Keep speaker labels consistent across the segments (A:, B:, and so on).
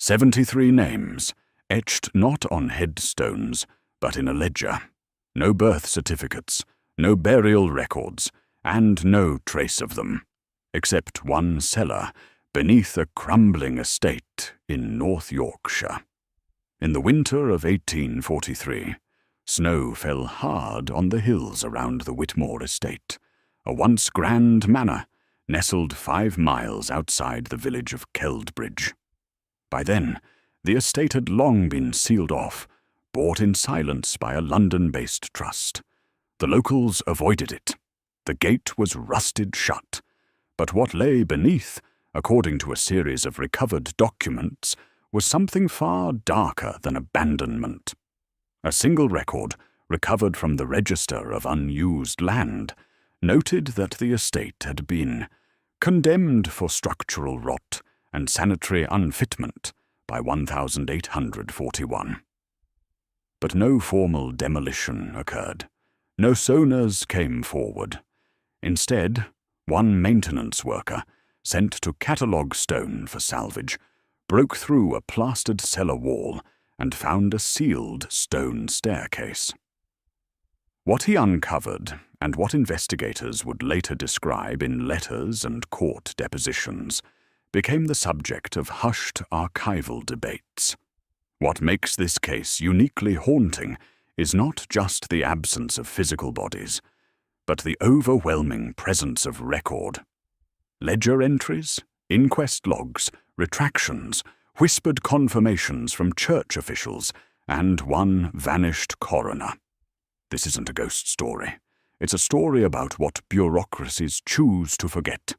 A: 73 names, etched not on headstones, but in a ledger. No birth certificates, no burial records, and no trace of them, except one cellar beneath a crumbling estate in North Yorkshire. In the winter of 1843, snow fell hard on the hills around the Whitmore estate, a once grand manor nestled 5 miles outside the village of Keldbridge. By then, the estate had long been sealed off, bought in silence by a London-based trust. The locals avoided it. The gate was rusted shut, but what lay beneath, according to a series of recovered documents, was something far darker than abandonment. A single record, recovered from the Register of Unused Land, noted that the estate had been condemned for structural rot and sanitary unfitment by 1841. But no formal demolition occurred. No owners came forward. Instead, one maintenance worker, sent to catalogue stone for salvage, broke through a plastered cellar wall and found a sealed stone staircase. What he uncovered, and what investigators would later describe in letters and court depositions, became the subject of hushed archival debates. What makes this case uniquely haunting is not just the absence of physical bodies, but the overwhelming presence of record. Ledger entries, inquest logs, retractions, whispered confirmations from church officials, and one vanished coroner. This isn't a ghost story. It's a story about what bureaucracies choose to forget.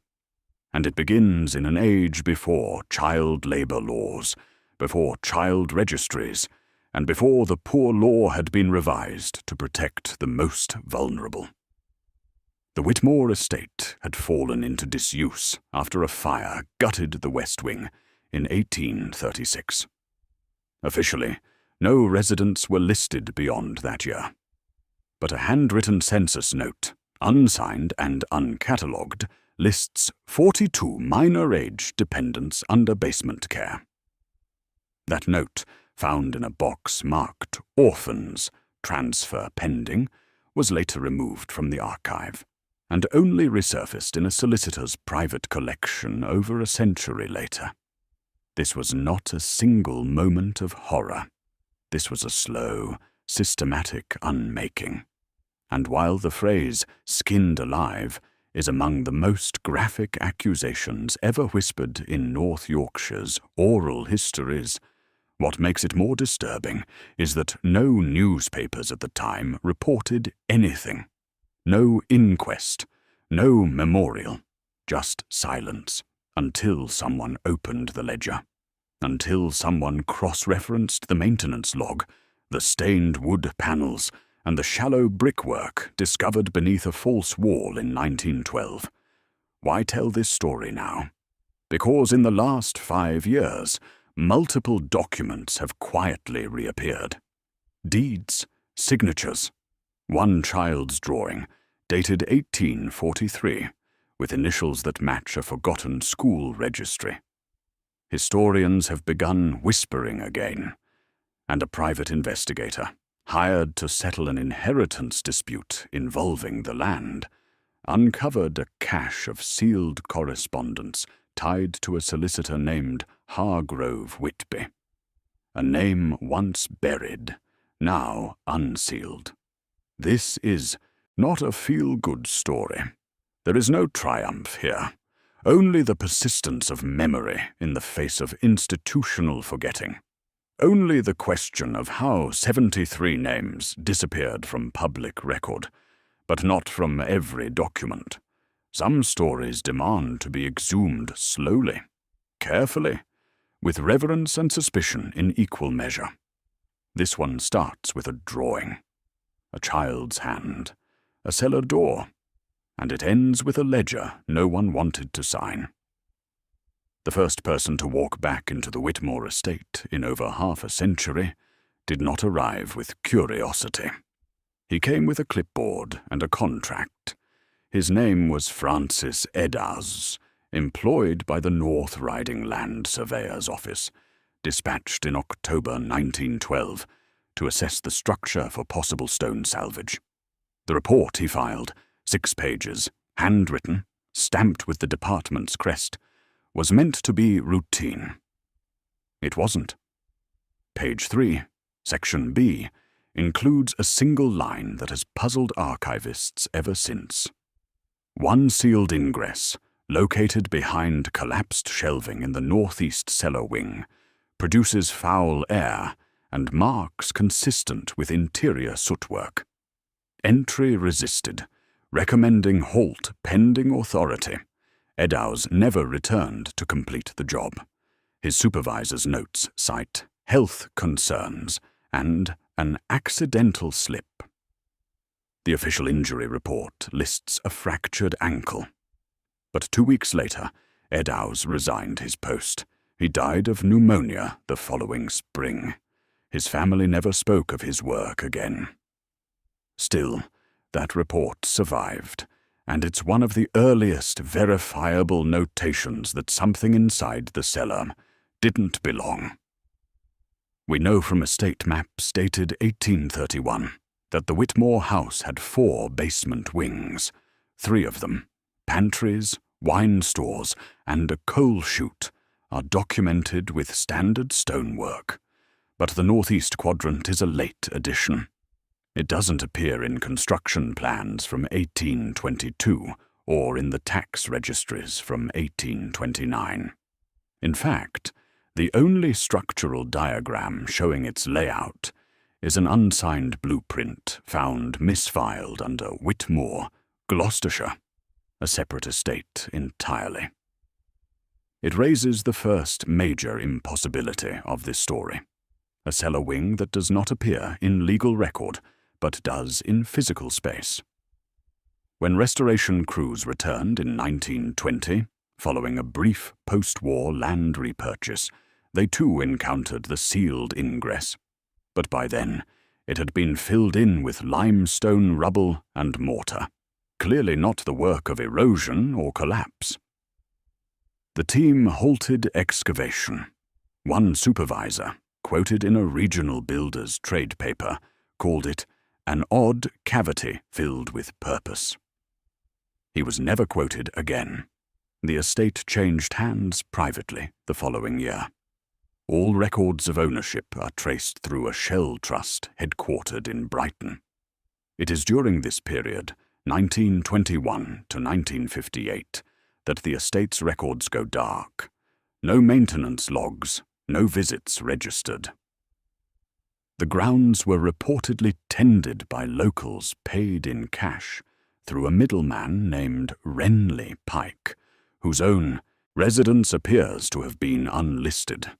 A: And it begins in an age before child labor laws, before child registries, and before the Poor Law had been revised to protect the most vulnerable. The Whitmore estate had fallen into disuse after a fire gutted the West Wing in 1836. Officially, no residents were listed beyond that year. But a handwritten census note, unsigned and uncatalogued, lists 42 minor-age dependents under basement care. That note, found in a box marked Orphans, Transfer Pending, was later removed from the archive, and only resurfaced in a solicitor's private collection over a century later. This was not a single moment of horror. This was a slow, systematic unmaking. And while the phrase "skinned alive" is among the most graphic accusations ever whispered in North Yorkshire's oral histories, what makes it more disturbing is that no newspapers at the time reported anything. No inquest, no memorial, just silence, until someone opened the ledger, until someone cross-referenced the maintenance log, the stained wood panels, and the shallow brickwork discovered beneath a false wall in 1912. Why tell this story now? Because in the last 5 years, multiple documents have quietly reappeared. Deeds, signatures, one child's drawing, dated 1843, with initials that match a forgotten school registry. Historians have begun whispering again, and a private investigator, hired to settle an inheritance dispute involving the land, uncovered a cache of sealed correspondence tied to a solicitor named Hargrove Whitby, a name once buried, now unsealed. This is not a feel-good story. There is no triumph here, only the persistence of memory in the face of institutional forgetting. Only the question of how 73 names disappeared from public record, but not from every document. Some stories demand to be exhumed slowly, carefully, with reverence and suspicion in equal measure. This one starts with a drawing, a child's hand, a cellar door, and it ends with a ledger no one wanted to sign. The first person to walk back into the Whitmore estate in over half a century did not arrive with curiosity. He came with a clipboard and a contract. His name was Francis Eddars, employed by the North Riding Land Surveyor's Office, dispatched in October 1912 to assess the structure for possible stone salvage. The report he filed, 6 pages, handwritten, stamped with the department's crest, was meant to be routine. It wasn't. Page 3, Section B, includes a single line that has puzzled archivists ever since. One sealed ingress, located behind collapsed shelving in the northeast cellar wing, produces foul air and marks consistent with interior sootwork. Entry resisted, recommending halt pending authority. Eddowes never returned to complete the job. His supervisor's notes cite health concerns and an accidental slip. The official injury report lists a fractured ankle. But 2 weeks later, Eddowes resigned his post. He died of pneumonia the following spring. His family never spoke of his work again. Still, that report survived, and it's one of the earliest verifiable notations that something inside the cellar didn't belong. We know from estate maps dated 1831 that the Whitmore house had 4 basement wings, 3 of them, pantries, wine stores, and a coal chute, are documented with standard stonework, but the northeast quadrant is a late addition. It doesn't appear in construction plans from 1822 or in the tax registries from 1829. In fact, the only structural diagram showing its layout is an unsigned blueprint found misfiled under Whitmore, Gloucestershire, a separate estate entirely. It raises the first major impossibility of this story, a cellar wing that does not appear in legal record, but does in physical space. When restoration crews returned in 1920, following a brief post-war land repurchase, they too encountered the sealed ingress, but by then it had been filled in with limestone rubble and mortar, clearly not the work of erosion or collapse. The team halted excavation. One supervisor, quoted in a regional builder's trade paper, called it an odd cavity filled with purpose. He was never quoted again. The estate changed hands privately the following year. All records of ownership are traced through a shell trust headquartered in Brighton. It is during this period, 1921 to 1958, that the estate's records go dark. No maintenance logs, no visits registered. The grounds were reportedly tended by locals paid in cash through a middleman named Renly Pike, whose own residence appears to have been unlisted.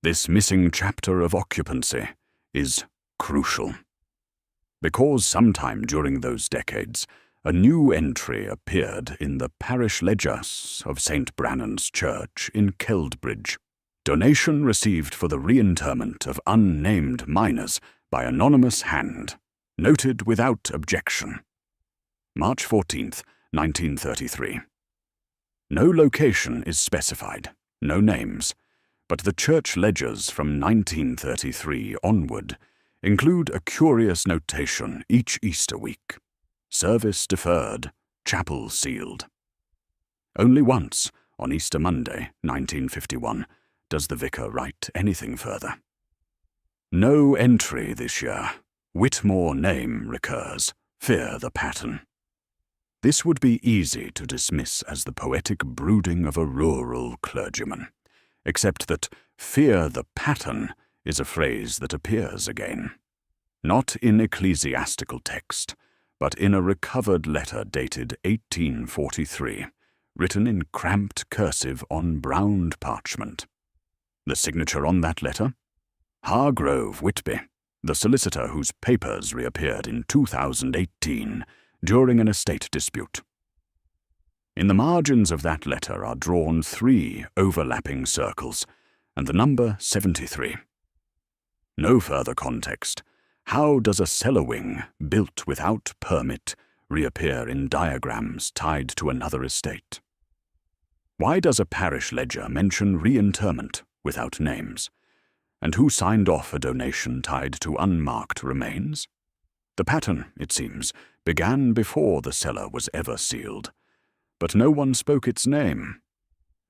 A: This missing chapter of occupancy is crucial, because sometime during those decades, a new entry appeared in the parish ledgers of St. Brannan's Church in Keldbridge. Donation received for the reinterment of unnamed miners by anonymous hand, noted without objection. March 14th, 1933. No location is specified, no names, but the church ledgers from 1933 onward include a curious notation each Easter week. Service deferred, chapel sealed. Only once, on Easter Monday, 1951, does the vicar write anything further. No entry this year. Whitmore name recurs. Fear the pattern. This would be easy to dismiss as the poetic brooding of a rural clergyman, except that fear the pattern is a phrase that appears again, not in ecclesiastical text, but in a recovered letter dated 1843, written in cramped cursive on browned parchment. The signature on that letter? Hargrove Whitby, the solicitor whose papers reappeared in 2018 during an estate dispute. In the margins of that letter are drawn 3 overlapping circles, and the number 73. No further context. How does a cellar wing, built without permit, reappear in diagrams tied to another estate? Why does a parish ledger mention reinterment without names? And who signed off a donation tied to unmarked remains? The pattern, it seems, began before the cellar was ever sealed. But no one spoke its name.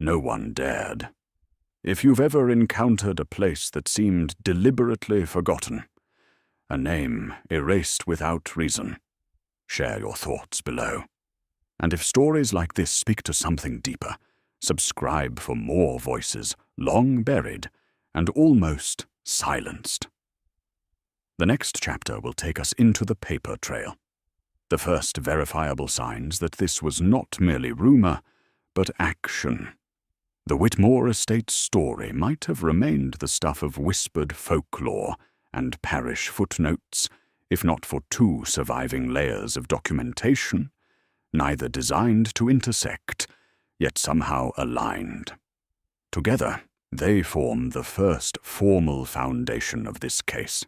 A: No one dared. If you've ever encountered a place that seemed deliberately forgotten, a name erased without reason, share your thoughts below. And if stories like this speak to something deeper, subscribe for more voices long buried and almost silenced. The next chapter will take us into the paper trail, the first verifiable signs that this was not merely rumor, but action. The Whitmore estate's story might have remained the stuff of whispered folklore and parish footnotes, if not for two surviving layers of documentation, neither designed to intersect, yet somehow aligned. Together, they form the first formal foundation of this case.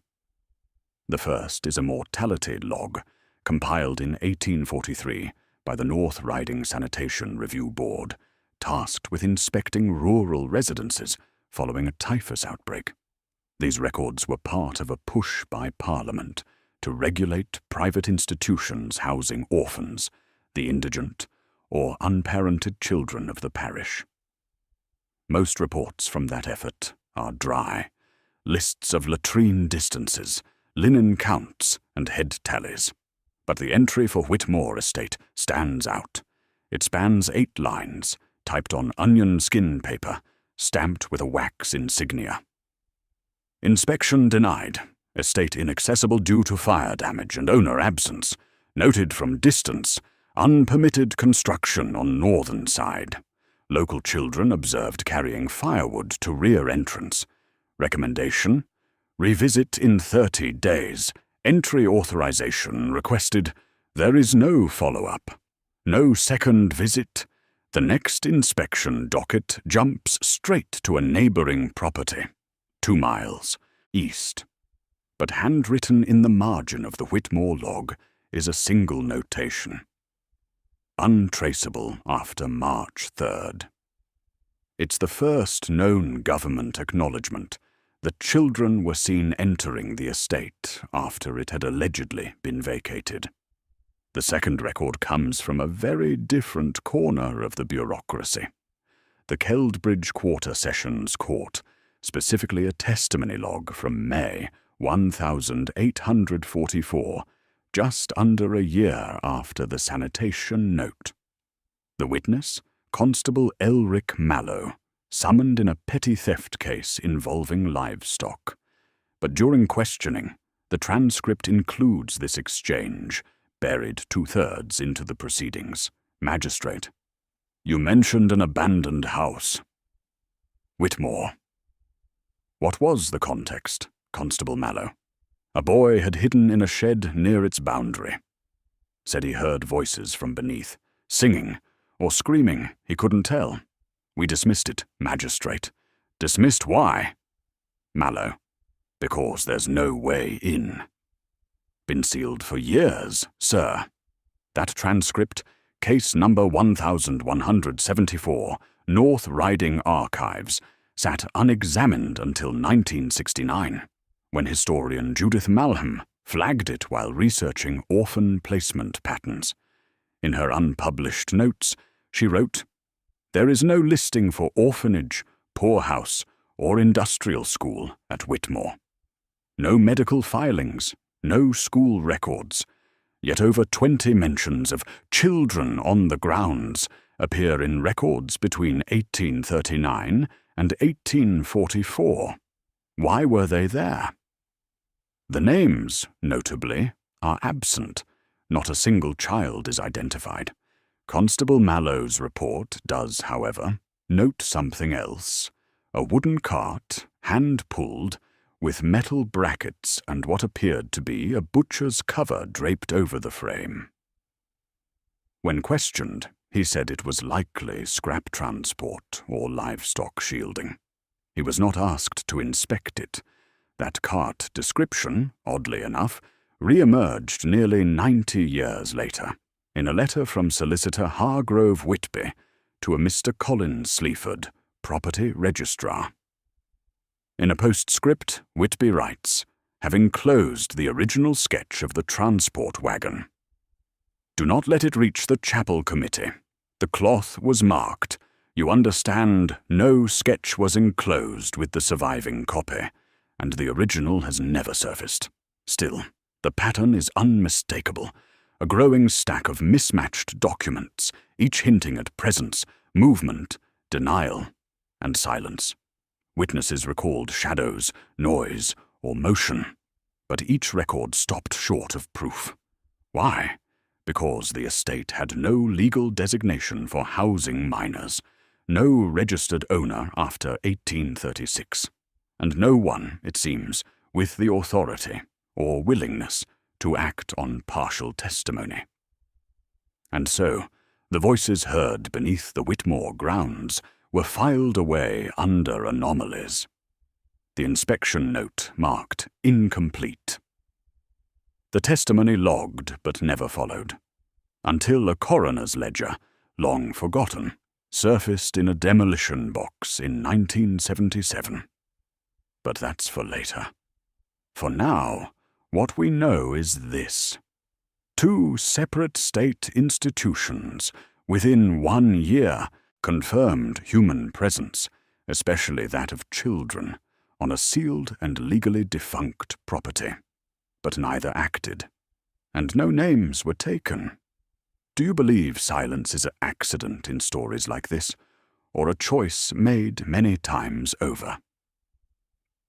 A: The first is a mortality log, compiled in 1843 by the North Riding Sanitation Review Board, tasked with inspecting rural residences following a typhus outbreak. These records were part of a push by Parliament to regulate private institutions housing orphans, the indigent, or unparented children of the parish. Most reports from that effort are dry, lists of latrine distances, linen counts, and head tallies. But the entry for Whitmore Estate stands out. It spans 8 lines, typed on onion skin paper, stamped with a wax insignia. Inspection denied. Estate inaccessible due to fire damage and owner absence. Noted from distance. Unpermitted construction on northern side. Local children observed carrying firewood to rear entrance. Recommendation: revisit in 30 days. Entry authorization requested. There is no follow-up. No second visit. The next inspection docket jumps straight to a neighboring property, 2 miles east. But handwritten in the margin of the Whitmore log is a single notation: untraceable after March 3rd. It's the first known government acknowledgement that children were seen entering the estate after it had allegedly been vacated. The second record comes from a very different corner of the bureaucracy. The Keldbridge Quarter Sessions Court, specifically a testimony log from May 1844, just under a year after the sanitation note. The witness, Constable Elric Mallow, summoned in a petty theft case involving livestock. But during questioning, the transcript includes this exchange, buried 2/3 into the proceedings. Magistrate: you mentioned an abandoned house. Whitmore: what was the context, Constable Mallow? A boy had hidden in a shed near its boundary. Said he heard voices from beneath, singing or screaming, he couldn't tell. We dismissed it, Magistrate. Dismissed why? Mallow: because there's no way in. Been sealed for years, sir. That transcript, case number 1174, North Riding Archives, sat unexamined until 1969, when historian Judith Malham flagged it while researching orphan placement patterns. In her unpublished notes, she wrote, "There is no listing for orphanage, poorhouse, or industrial school at Whitmore. No medical filings, no school records, yet over 20 mentions of children on the grounds appear in records between 1839 and 1844. Why were they there? The names, notably, are absent. Not a single child is identified. Constable Mallow's report does, however, note something else: a wooden cart, hand-pulled, with metal brackets and what appeared to be a butcher's cover draped over the frame. When questioned, he said it was likely scrap transport or livestock shielding. He was not asked to inspect it. That cart description, oddly enough, re-emerged nearly 90 years later, in a letter from Solicitor Hargrove Whitby to a Mr. Colin Sleaford, property registrar. In a postscript, Whitby writes, having closed the original sketch of the transport wagon, "Do not let it reach the chapel committee. The cloth was marked. You understand, no sketch was enclosed with the surviving copy, and the original has never surfaced. Still, the pattern is unmistakable, a growing stack of mismatched documents, each hinting at presence, movement, denial, and silence. Witnesses recalled shadows, noise, or motion, but each record stopped short of proof. Why? Because the estate had no legal designation for housing minors, no registered owner after 1836, and no one, it seems, with the authority or willingness to act on partial testimony. And so, the voices heard beneath the Whitmore grounds were filed away under anomalies. The inspection note marked incomplete. The testimony logged but never followed, until a coroner's ledger, long forgotten, surfaced in a demolition box in 1977. But that's for later. For now, what we know is this: 2 separate state institutions, within 1 year, confirmed human presence, especially that of children, on a sealed and legally defunct property. But neither acted, and no names were taken. Do you believe silence is an accident in stories like this, or a choice made many times over?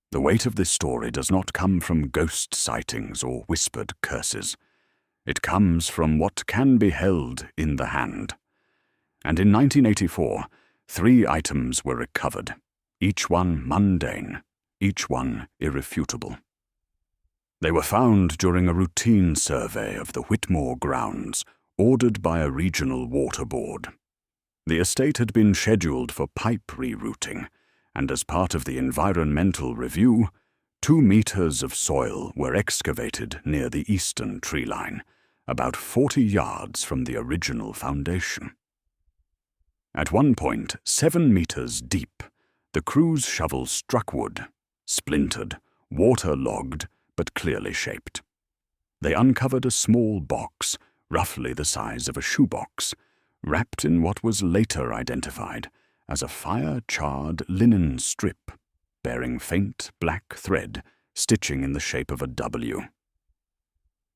A: The weight of this story does not come from ghost sightings or whispered curses. It comes from what can be held in the hand. And in 1984, 3 items were recovered, each one mundane, each one irrefutable. They were found during a routine survey of the Whitmore grounds, ordered by a regional water board. The estate had been scheduled for pipe rerouting, and as part of the environmental review, 2 meters of soil were excavated near the eastern tree line, about 40 yards from the original foundation. At one point, 7 meters deep, the crew's shovel struck wood, splintered, water-logged, but clearly shaped. They uncovered a small box, roughly the size of a shoebox, wrapped in what was later identified as a fire-charred linen strip, bearing faint black thread stitching in the shape of a W.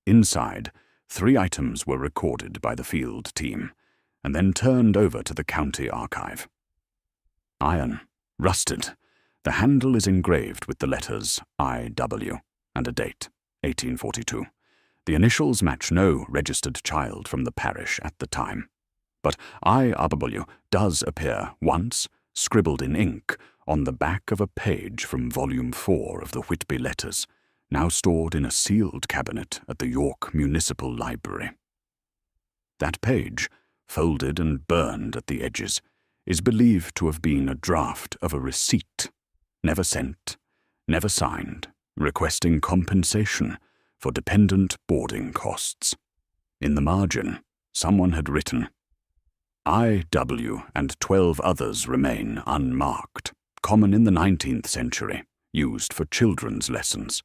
A: Inside, 3 items were recorded by the field team, and then turned over to the county archive. Iron, rusted, the handle is engraved with the letters I.W. and a date, 1842. The initials match no registered child from the parish at the time. But I.W. does appear once, scribbled in ink, on the back of a page from Volume 4 of the Whitby Letters, now stored in a sealed cabinet at the York Municipal Library. That page, folded and burned at the edges, is believed to have been a draft of a receipt, never sent, never signed, requesting compensation for dependent boarding costs. In the margin, someone had written, I.W. and 12 others remain unmarked, common in the 19th century, used for children's lessons.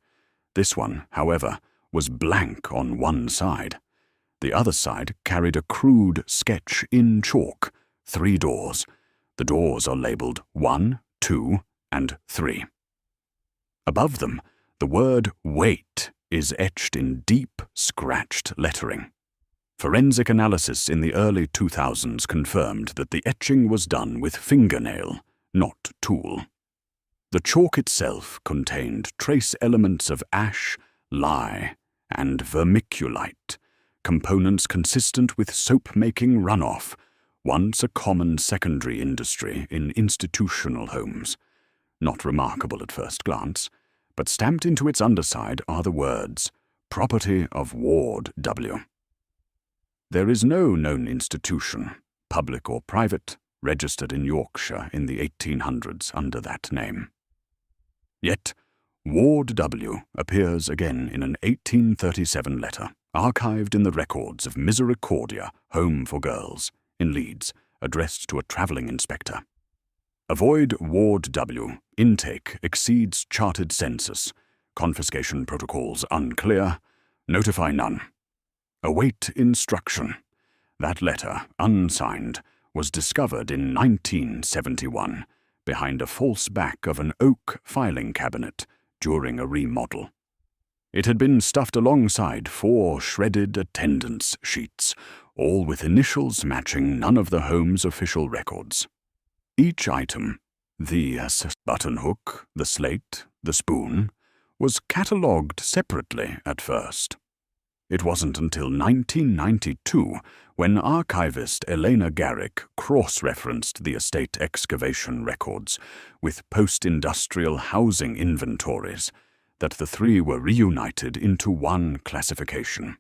A: This one, however, was blank on one side. The other side carried a crude sketch in chalk, 3 doors. The doors are labeled 1, 2, and 3. Above them, the word wait is etched in deep, scratched lettering. Forensic analysis in the early 2000s confirmed that the etching was done with fingernail, not tool. The chalk itself contained trace elements of ash, lye, and vermiculite, components consistent with soap-making runoff, once a common secondary industry in institutional homes. Not remarkable at first glance, but stamped into its underside are the words, "Property of Ward W." There is no known institution, public or private, registered in Yorkshire in the 1800s under that name. Yet, Ward W. appears again in an 1837 letter, archived in the records of Misericordia Home for Girls, in Leeds, addressed to a travelling inspector. Avoid Ward W. Intake exceeds charted census. Confiscation protocols unclear. Notify none. Await instruction. That letter, unsigned, was discovered in 1971 behind a false back of an oak filing cabinet during a remodel. It had been stuffed alongside 4 shredded attendance sheets, all with initials matching none of the home's official records. Each item, the button hook, the slate, the spoon, was catalogued separately at first. It wasn't until 1992 when archivist Elena Garrick cross-referenced the estate excavation records with post-industrial housing inventories that the 3 were reunited into one classification.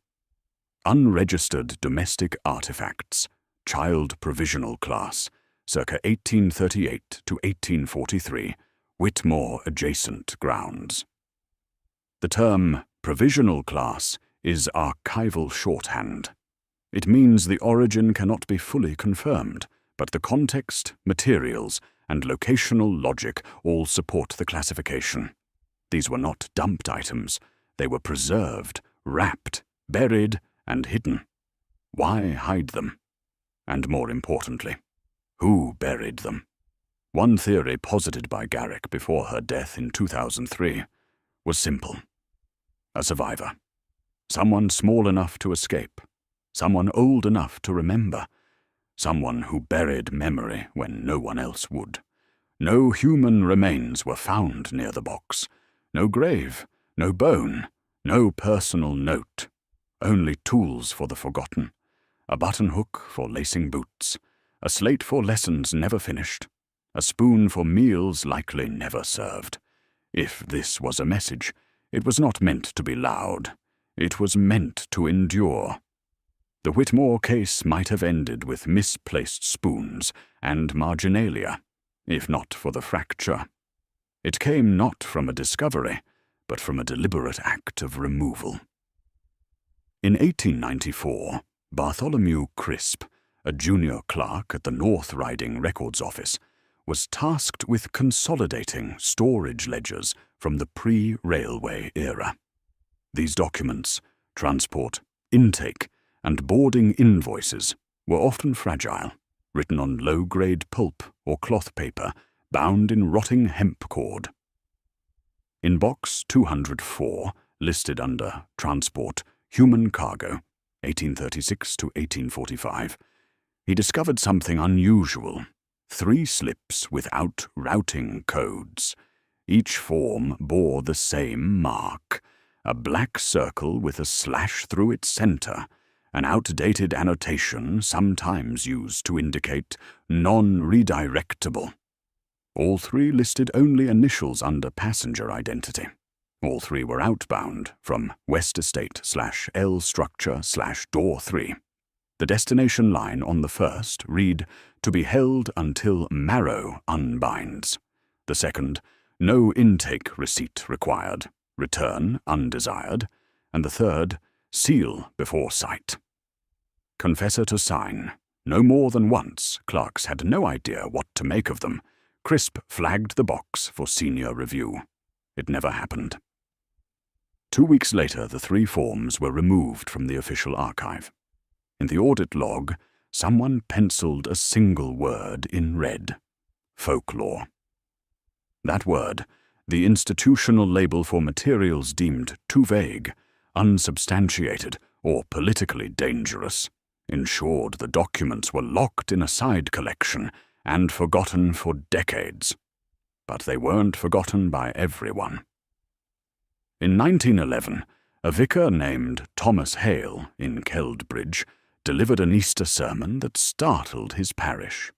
A: Unregistered domestic artifacts, child provisional class, circa 1838 to 1843, Whitmore adjacent grounds. The term provisional class is archival shorthand. It means the origin cannot be fully confirmed, but the context, materials, and locational logic all support the classification. These were not dumped items. They were preserved, wrapped, buried, and hidden. Why hide them? And more importantly, who buried them? One theory posited by Garrick before her death in 2003 was simple. A survivor. Someone small enough to escape. Someone old enough to remember. Someone who buried memory when no one else would. No human remains were found near the box. No grave, no bone, no personal note. Only tools for the forgotten. A button hook for lacing boots. A slate for lessons never finished. A spoon for meals likely never served. If this was a message, it was not meant to be loud. It was meant to endure. The Whitmore case might have ended with misplaced spoons and marginalia, if not for the fracture. It came not from a discovery, but from a deliberate act of removal. In 1894, Bartholomew Crisp, a junior clerk at the North Riding Records Office, was tasked with consolidating storage ledgers from the pre-railway era. These documents, transport, intake, and boarding invoices, were often fragile, written on low-grade pulp or cloth paper, bound in rotting hemp cord. In Box 204, listed under Transport, Human Cargo, 1836 to 1845, he discovered something unusual: 3 slips without routing codes. Each form bore the same mark, a black circle with a slash through its center, an outdated annotation sometimes used to indicate non-redirectable. All 3 listed only initials under passenger identity. All 3 were outbound from West Estate/L Structure/Door 3. The destination line on the first read, "To be held until marrow unbinds." The second, "No intake receipt required. Return undesired." And the third, "Seal before sight." Confessor to sign. No more than once, clerks had no idea what to make of them. Crisp flagged the box for senior review. It never happened. 2 weeks later, the 3 forms were removed from the official archive. In the audit log, someone penciled a single word in red: folklore. That word, the institutional label for materials deemed too vague, unsubstantiated, or politically dangerous, ensured the documents were locked in a side collection and forgotten for decades. But they weren't forgotten by everyone. In 1911, a vicar named Thomas Hale in Keldbridge delivered an Easter sermon that startled his parish.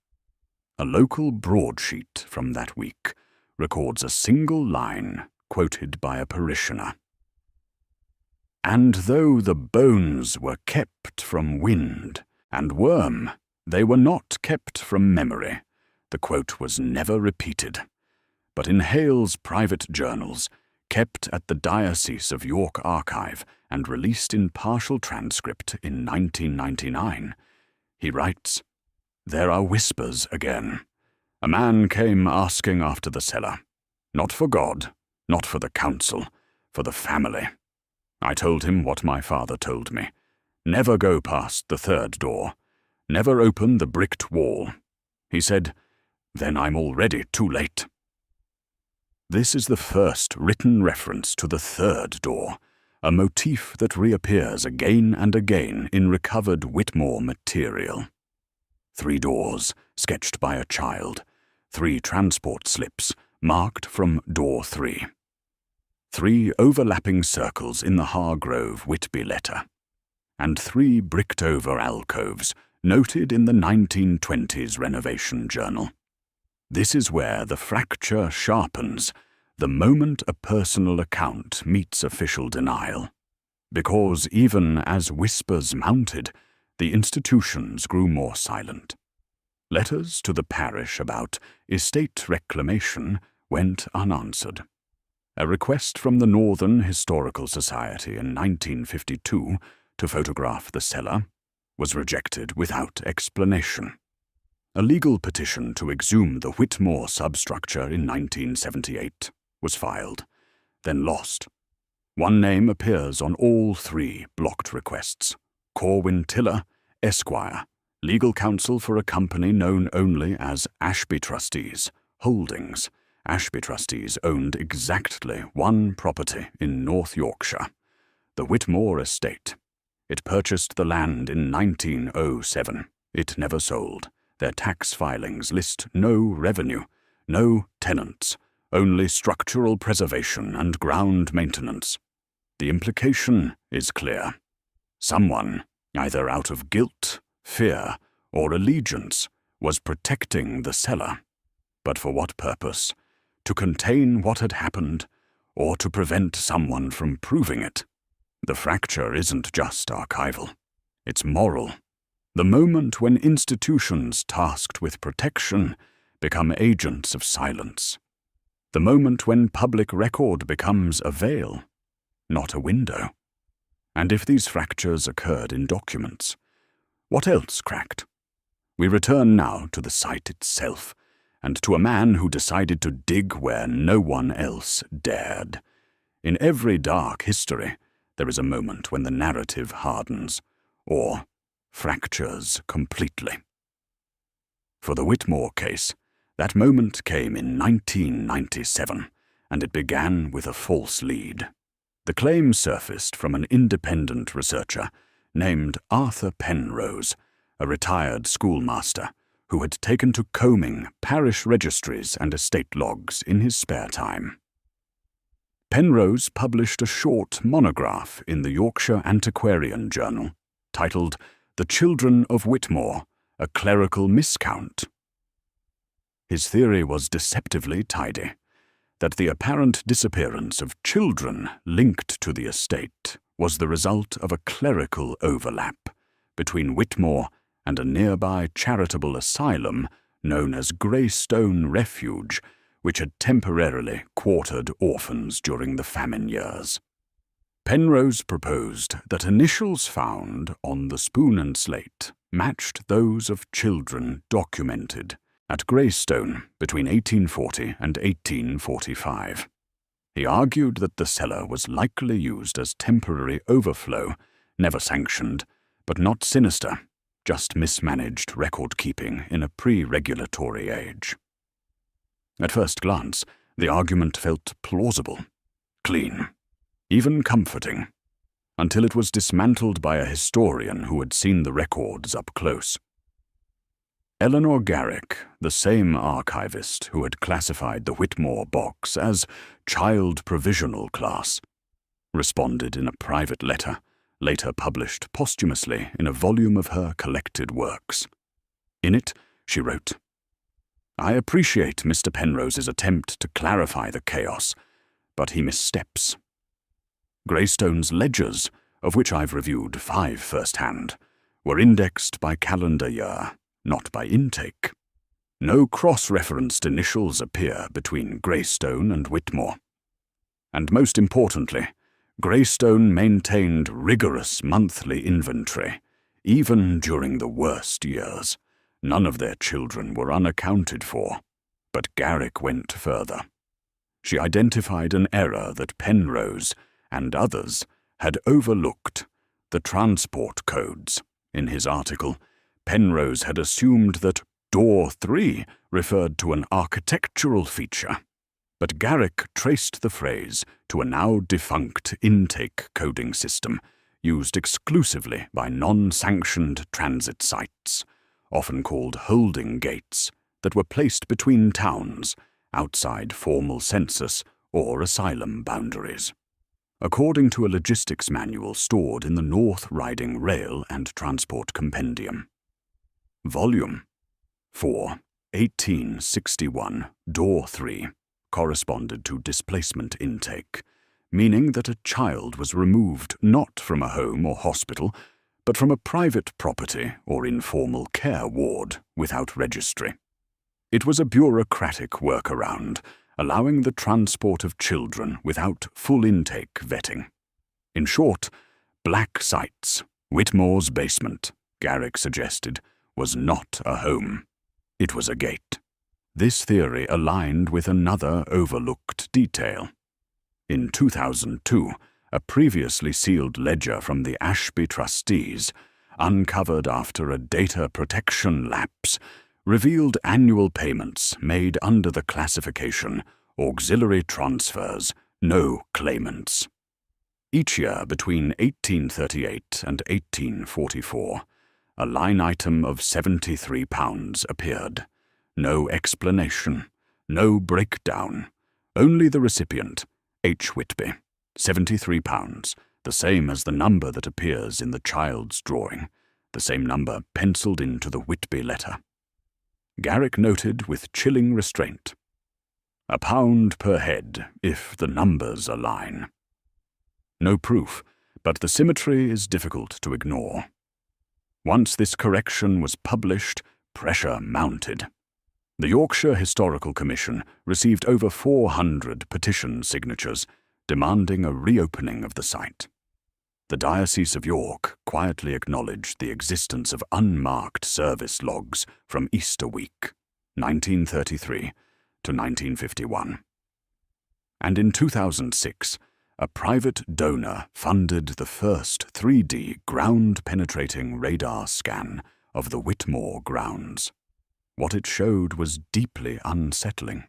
A: A local broadsheet from that week records a single line quoted by a parishioner. "And though the bones were kept from wind and worm, they were not kept from memory." The quote was never repeated, but in Hale's private journals, kept at the Diocese of York Archive and released in partial transcript in 1999, he writes, "There are whispers again. A man came asking after the cellar. Not for God, not for the council, for the family. I told him what my father told me. Never go past the third door. Never open the bricked wall. He said, "Then I'm already too late." This is the first written reference to the third door, a motif that reappears again and again in recovered Whitmore material. 3 doors, sketched by a child. 3 transport slips, marked from door 3. 3 overlapping circles in the Hargrove Whitby letter. And 3 bricked-over alcoves, noted in the 1920s renovation journal. This is where the fracture sharpens, the moment a personal account meets official denial. Because even as whispers mounted, the institutions grew more silent. Letters to the parish about estate reclamation went unanswered. A request from the Northern Historical Society in 1952 to photograph the cellar was rejected without explanation. A legal petition to exhume the Whitmore substructure in 1978 was filed, then lost. One name appears on all 3 blocked requests: Corwin Tiller, Esquire, legal counsel for a company known only as Ashby Trustees Holdings. Ashby Trustees owned exactly 1 property in North Yorkshire, the Whitmore estate. It purchased the land in 1907. It never sold. Their tax filings list no revenue, no tenants, only structural preservation and ground maintenance. The implication is clear. Someone, either out of guilt, fear, or allegiance, was protecting the cellar. But for what purpose? To contain what had happened, or to prevent someone from proving it? The fracture isn't just archival. It's moral. The moment when institutions tasked with protection become agents of silence. The moment when public record becomes a veil, not a window. And if these fractures occurred in documents, what else cracked? We return now to the site itself, and to a man who decided to dig where no one else dared. In every dark history, there is a moment when the narrative hardens, or fractures completely. For the Whitmore case, that moment came in 1997, and it began with a false lead. The claim surfaced from an independent researcher named Arthur Penrose, a retired schoolmaster who had taken to combing parish registries and estate logs in his spare time. Penrose published a short monograph in the Yorkshire Antiquarian Journal titled "The Children of Whitmore, a Clerical Miscount." His theory was deceptively tidy, that the apparent disappearance of children linked to the estate was the result of a clerical overlap between Whitmore and a nearby charitable asylum known as Greystone Refuge, which had temporarily quartered orphans during the famine years. Penrose proposed that initials found on the spoon and slate matched those of children documented at Greystone between 1840 and 1845. He argued that the cellar was likely used as temporary overflow, never sanctioned, but not sinister, just mismanaged record-keeping in a pre-regulatory age. At first glance, the argument felt plausible, clean, even comforting, until it was dismantled by a historian who had seen the records up close. Eleanor Garrick, the same archivist who had classified the Whitmore box as Child Provisional Class, responded in a private letter, later published posthumously in a volume of her collected works. In it, she wrote, "I appreciate Mr. Penrose's attempt to clarify the chaos, but he missteps. Greystone's ledgers, of which I've reviewed 5 firsthand, were indexed by calendar year, not by intake. No cross-referenced initials appear between Greystone and Whitmore. And most importantly, Greystone maintained rigorous monthly inventory, even during the worst years. None of their children were unaccounted for, But Garrick went further. She identified an error that Penrose and others had overlooked: the transport codes. In his article, Penrose had assumed that Door 3 referred to an architectural feature, but Garrick traced the phrase to a now-defunct intake coding system used exclusively by non-sanctioned transit sites, often called holding gates, that were placed between towns, outside formal census or asylum boundaries. According to a logistics manual stored in the North Riding Rail and Transport Compendium. Volume 4, 1861, Door 3, corresponded to displacement intake, meaning that a child was removed not from a home or hospital, but from a private property or informal care ward without registry. It was a bureaucratic workaround, allowing the transport of children without full intake vetting. In short, black sites. Whitmore's basement, Garrick suggested, was not a home. It was a gate. This theory aligned with another overlooked detail. In 2002, a previously sealed ledger from the Ashby trustees, uncovered after a data protection lapse, revealed annual payments made under the classification auxiliary transfers, no claimants. Each year between 1838 and 1844, a line item of £73 appeared. No explanation, no breakdown, only the recipient, H. Whitby, £73, the same as the number that appears in the child's drawing, the same number penciled into the Whitby letter. Garrick noted with chilling restraint, £1 per head if the numbers align. No proof, but the symmetry is difficult to ignore. Once this correction was published, pressure mounted. The Yorkshire Historical Commission received over 400 petition signatures demanding a reopening of the site. The Diocese of York quietly acknowledged the existence of unmarked service logs from Easter week, 1933 to 1951. And in 2006, a private donor funded the first 3D ground-penetrating radar scan of the Whitmore grounds. What it showed was deeply unsettling.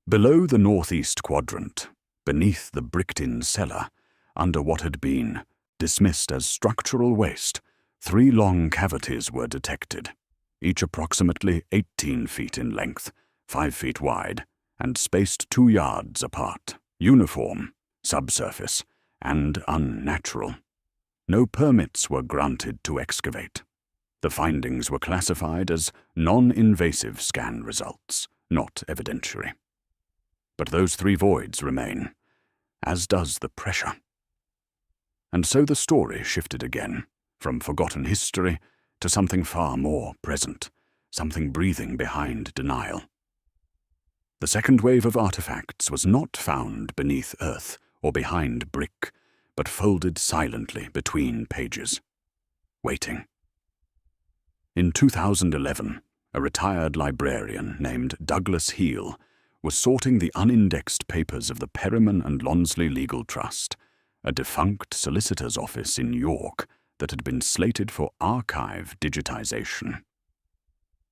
A: Below the northeast quadrant, beneath the bricked-in cellar, under what had been dismissed as structural waste, 3 long cavities were detected, each approximately 18 feet in length, 5 feet wide, and spaced 2 yards apart. Uniform, subsurface, and unnatural. No permits were granted to excavate. The findings were classified as non-invasive scan results, not evidentiary. But those 3 voids remain, as does the pressure. And so the story shifted again, from forgotten history to something far more present, something breathing behind denial. The second wave of artifacts was not found beneath earth or behind brick, but folded silently between pages, waiting. In 2011, a retired librarian named Douglas Heal was sorting the unindexed papers of the Perryman and Lonsley Legal Trust, a defunct solicitor's office in York that had been slated for archive digitization.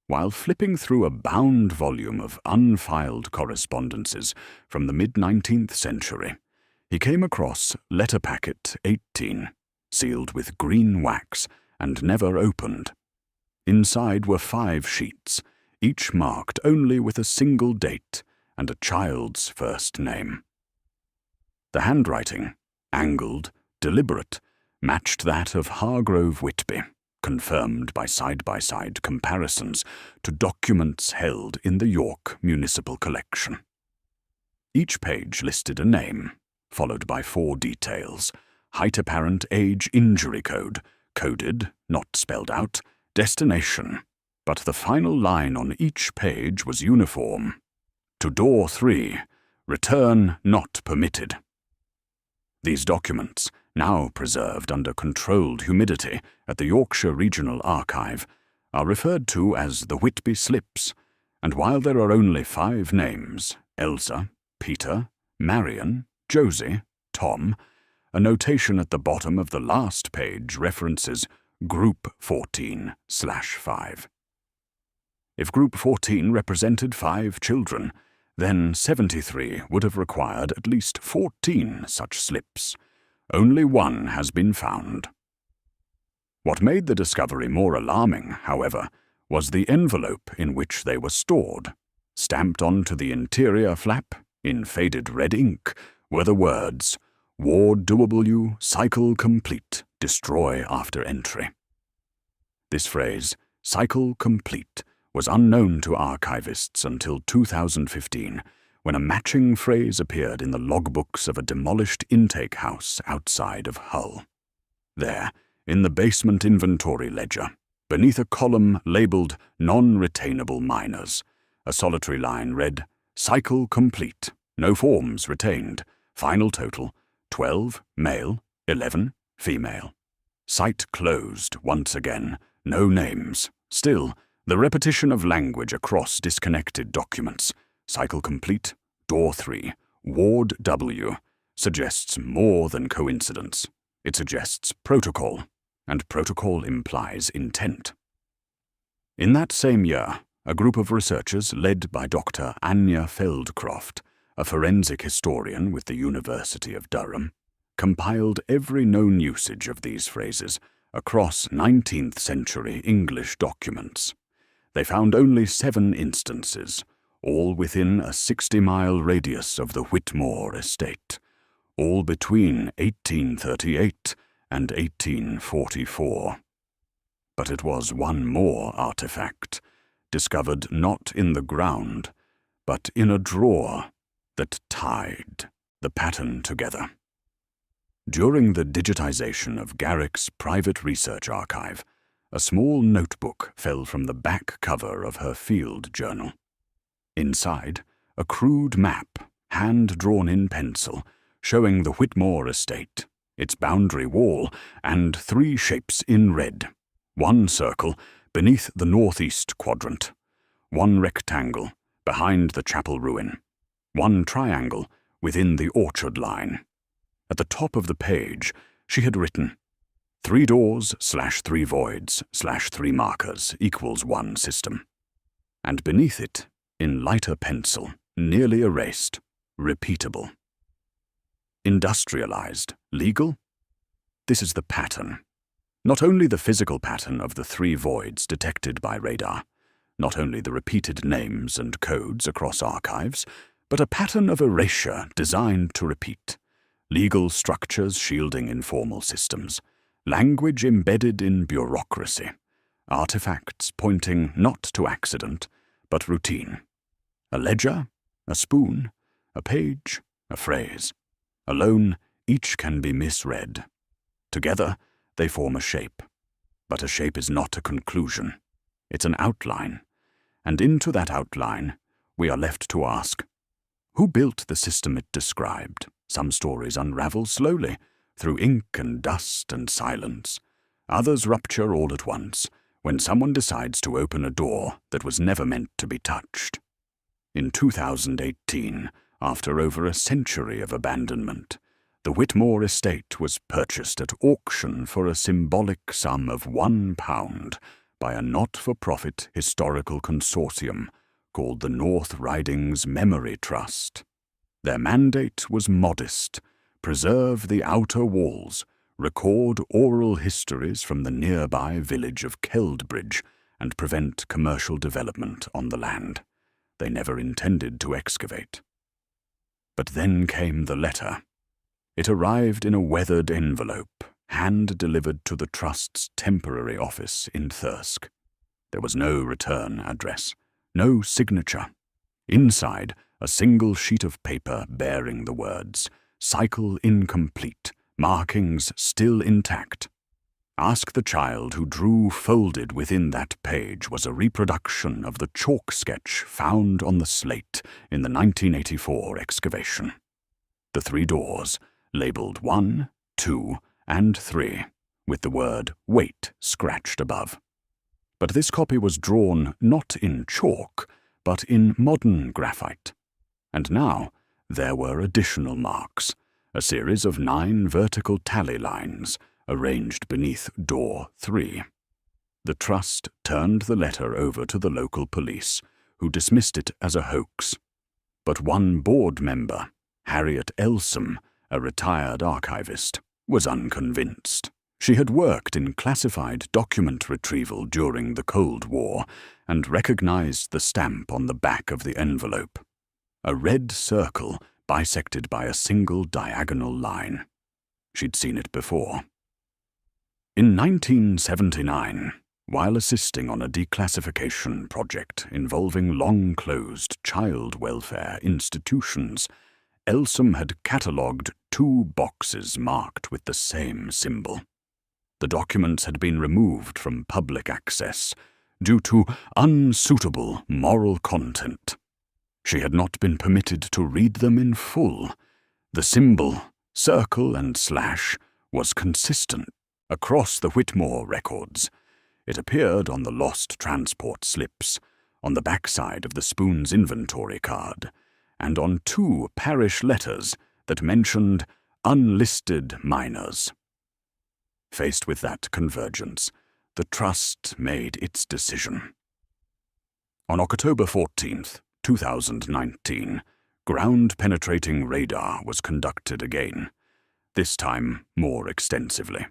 A: While flipping through a bound volume of unfiled correspondences from the mid-19th century, he came across letter packet 18, sealed with green wax and never opened. Inside were 5 sheets, each marked only with a single date and a child's first name. The handwriting, angled, deliberate, matched that of Hargrove Whitby, confirmed by side-by-side comparisons to documents held in the York Municipal Collection. Each page listed a name, followed by 4 details: height apparent, age, injury code, coded, not spelled out, destination, but the final line on each page was uniform: to door 3, return not permitted. These documents, now preserved under controlled humidity at the Yorkshire Regional Archive, are referred to as the Whitby Slips, And while there are only 5 names, Elsa, Peter, Marion, Josie, Tom, a notation at the bottom of the last page references Group 14/5. If Group 14 represented 5 children, then 73 would have required at least 14 such slips. Only 1 has been found. What made the discovery more alarming, however, was the envelope in which they were stored. Stamped onto the interior flap, in faded red ink, were the words, "Ward W, cycle complete, destroy after entry." This phrase, cycle complete, was unknown to archivists until 2015, when a matching phrase appeared in the logbooks of a demolished intake house outside of Hull. There, in the basement inventory ledger, beneath a column labeled Non-Retainable Minors, a solitary line read, "Cycle complete, no forms retained, final total, 12 male, 11 female. Site closed once again, no names. Still, the repetition of language across disconnected documents, cycle complete, door 3, Ward W, suggests more than coincidence. It suggests protocol, and protocol implies intent. In that same year, a group of researchers led by Dr. Anya Feldcroft, a forensic historian with the University of Durham, compiled every known usage of these phrases across 19th century English documents. They found only 7 instances, all within a 60-mile radius of the Whitmore estate, all between 1838 and 1844. But it was one more artifact, discovered not in the ground, but in a drawer, that tied the pattern together. During the digitization of Garrick's private research archive, a small notebook fell from the back cover of her field journal. Inside, a crude map, hand-drawn in pencil, showing the Whitmore estate, its boundary wall, and 3 shapes in red. 1 circle beneath the northeast quadrant, 1 rectangle behind the chapel ruin, 1 triangle within the orchard line. At the top of the page, she had written, 3 doors/3 voids/3 markers equals 1 system. And beneath it, in lighter pencil, nearly erased, repeatable. Industrialized, legal? This is the pattern. Not only the physical pattern of the 3 voids detected by radar, not only the repeated names and codes across archives, but a pattern of erasure designed to repeat. Legal structures shielding informal systems, language embedded in bureaucracy, artifacts pointing not to accident, but routine. A ledger, a spoon, a page, a phrase. Alone, each can be misread. Together, they form a shape. But a shape is not a conclusion. It's an outline. And into that outline, we are left to ask, who built the system it described? Some stories unravel slowly, through ink and dust and silence. Others rupture all at once, when someone decides to open a door that was never meant to be touched. In 2018, after over a century of abandonment, the Whitmore estate was purchased at auction for a symbolic sum of £1 by a not-for-profit historical consortium called the North Ridings Memory Trust. Their mandate was modest: preserve the outer walls, record oral histories from the nearby village of Keldbridge, and prevent commercial development on the land. They never intended to excavate. But then came the letter. It arrived in a weathered envelope, hand-delivered to the Trust's temporary office in Thirsk. There was no return address, no signature. Inside, a single sheet of paper bearing the words, "Cycle incomplete, markings still intact." Ask the Child who drew folded within that page was a reproduction of the chalk sketch found on the slate in the 1984 excavation. The 3 doors, labeled 1, 2, and 3, with the word "Wait" scratched above. But this copy was drawn not in chalk, but in modern graphite. And now there were additional marks, a series of 9 vertical tally lines arranged beneath door 3. The trust turned the letter over to the local police, who dismissed it as a hoax. But one board member, Harriet Elsom, a retired archivist, was unconvinced. She had worked in classified document retrieval during the Cold War and recognized the stamp on the back of the envelope, a red circle bisected by a single diagonal line. She'd seen it before. In 1979, while assisting on a declassification project involving long-closed child welfare institutions, Elsom had catalogued 2 boxes marked with the same symbol. The documents had been removed from public access due to unsuitable moral content. She had not been permitted to read them in full. The symbol, circle and slash, was consistent across the Whitmore records. It appeared on the lost transport slips, on the backside of the Spoon's inventory card, and on 2 parish letters that mentioned unlisted minors. Faced with that convergence, the trust made its decision. On October 14th, 2019, ground-penetrating radar was conducted again, this time more extensively.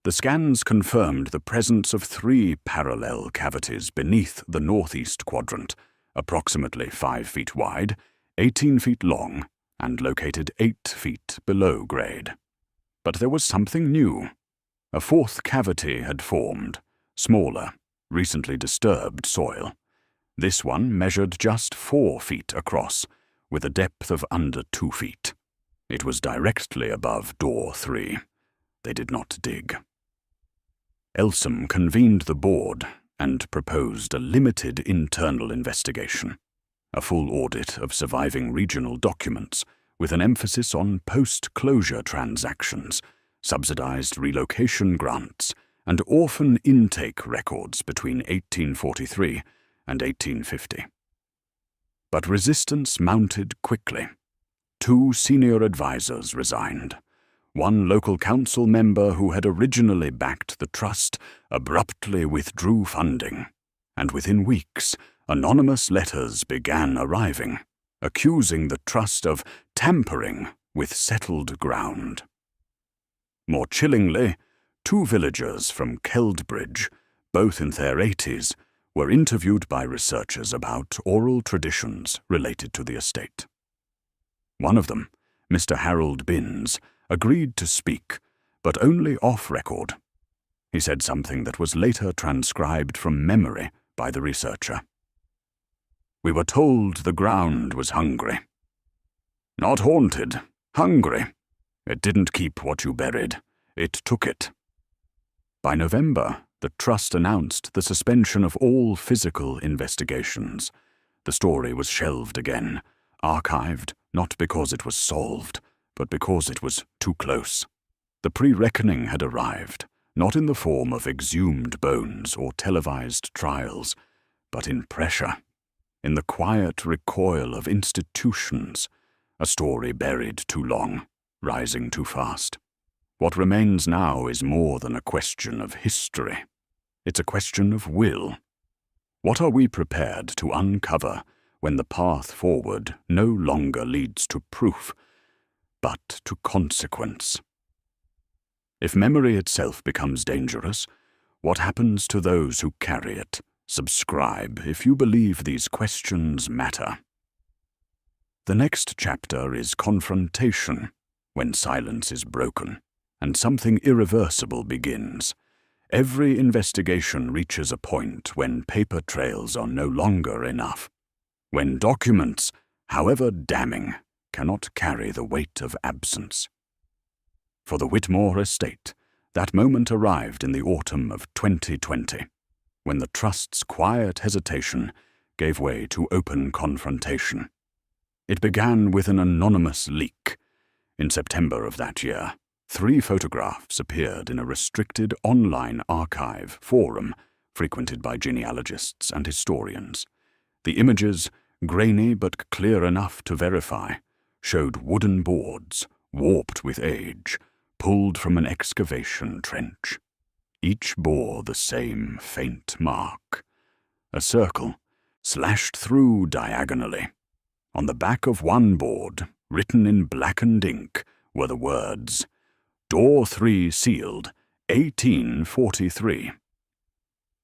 A: The scans confirmed the presence of 3 parallel cavities beneath the northeast quadrant, approximately 5 feet wide, 18 feet long, and located 8 feet below grade. But there was something new. A 4th cavity had formed, smaller, recently disturbed soil. This one measured just 4 feet across, with a depth of under 2 feet. It was directly above door 3. They did not dig. Elsom convened the board and proposed a limited internal investigation, a full audit of surviving regional documents with an emphasis on post-closure transactions, subsidized relocation grants, and orphan intake records between 1843 and 1850. But resistance mounted quickly. 2 senior advisors resigned. One local council member who had originally backed the trust abruptly withdrew funding, and within weeks, anonymous letters began arriving, accusing the trust of tampering with settled ground. More chillingly, 2 villagers from Keldbridge, both in their 80s, were interviewed by researchers about oral traditions related to the estate. One of them, Mr. Harold Binns, agreed to speak, but only off-record. He said something that was later transcribed from memory by the researcher. "We were told the ground was hungry. Not haunted, hungry. It didn't keep what you buried. It took it." By November, the trust announced the suspension of all physical investigations. The story was shelved again, archived not because it was solved, but because it was too close. The pre-reckoning had arrived, not in the form of exhumed bones or televised trials, but in pressure, in the quiet recoil of institutions, a story buried too long, rising too fast. What remains now is more than a question of history. It's a question of will. What are we prepared to uncover when the path forward no longer leads to proof, but to consequence? If memory itself becomes dangerous, what happens to those who carry it? Subscribe if you believe these questions matter. The next chapter is confrontation, when silence is broken, and something irreversible begins. Every investigation reaches a point when paper trails are no longer enough, when documents, however damning, cannot carry the weight of absence. For the Whitmore estate, that moment arrived in the autumn of 2020, when the trust's quiet hesitation gave way to open confrontation. It began with an anonymous leak. In September of that year, 3 photographs appeared in a restricted online archive forum frequented by genealogists and historians. The images, grainy but clear enough to verify, showed wooden boards, warped with age, pulled from an excavation trench. Each bore the same faint mark, a circle, slashed through diagonally. On the back of one board, written in blackened ink, were the words, "Door 3 sealed, 1843.